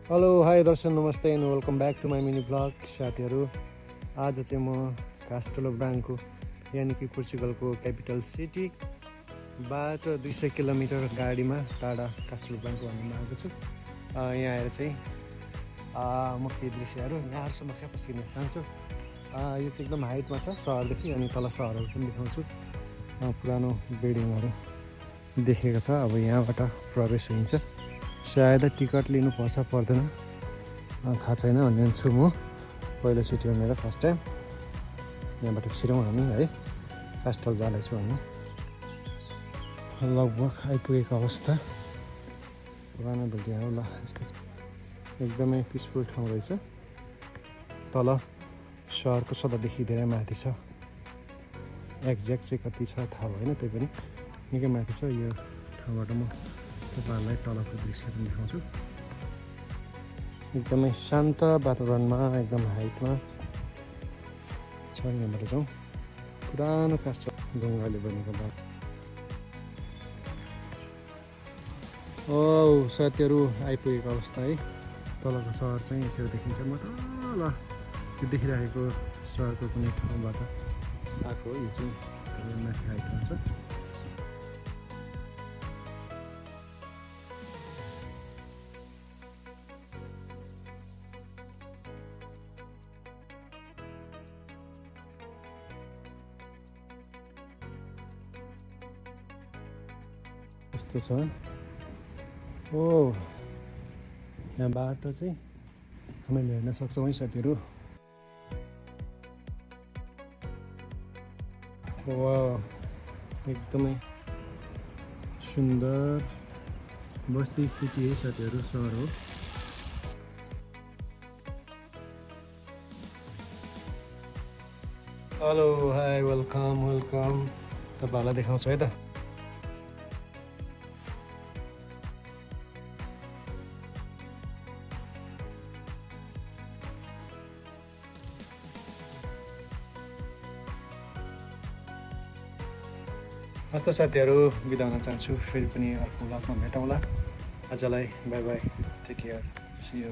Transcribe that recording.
Hello hi Darshan नमस्ते and welcome back to my mini vlog साथीहरू। आज चाहिँ म कास्टेलो ब्राङ्को यानि कि पोर्चुगलको क्यापिटल सिटीबाट 200 किलोमिटर गाडीमा टाढा कास्टेलो ब्राङ्को भन्ने आएको छु। यहाँ आएर चाहिँ मुख्य दृश्यहरू यहाँहरूसम्म पसिन चाहन्छु। यो चाहिँ एकदम हाइटमा छ सहरदेखि, अनि तल सहरहरू पनि देखाउँछु। पुरानो बिल्डिङहरू देखेको छ। अब यहाँबाट प्रवेश हुन्छ। सायद टिकट लिनुपर्छ पर्दैन थाहा छैन। अनि छु म पहिलोचोटि हो मेरो फर्स्ट टाइम। यहाँबाट छिरौँ हामी है, कास्टल जाँदैछु हामी। लगभग आइपुगेको अवस्था। पुरानो बिल्डिङहरू ल यस्तो एकदमै पिसफुल ठाउँ रहेछ। तल सहरको सबैदेखि धेरै माथि छ। एक्ज्याक्ट चाहिँ कति छ थाहा भएन, त्यही पनि निकै माथि छ। यो ठाउँबाट म तपाईँहरूलाई तलको दृश्यहरू देखाउँछु। एकदमै शान्त वातावरणमा एकदम हाइटमा छ। यहाँबाट जाउँ। पुरानो कास्टल ढुङ्गाले बनेको बाटो। साथीहरू आइपुगेको अवस्था है। तलको सहर चाहिँ यसरी देखिन्छ। म तल त्यो देखिरहेको सहरको कुनै ठाउँबाट आएको। यो चाहिँ माथि हाइटमा छ। यस्तो छ। यहाँ बाटो चाहिँ हामीले हेर्न सक्छौँ है साथीहरू। एकदमै सुन्दर बस्ती सिटी है साथीहरू, सहर हो। हेलो हाई वेलकम तपाईँहरूलाई देखाउँछु है त। हस्त साथीहरू बिदा हुन चाहन्छु। फेरि पनि अर्को ब्लगमा भेटौँला। आजलाई bye bye, take care, see you.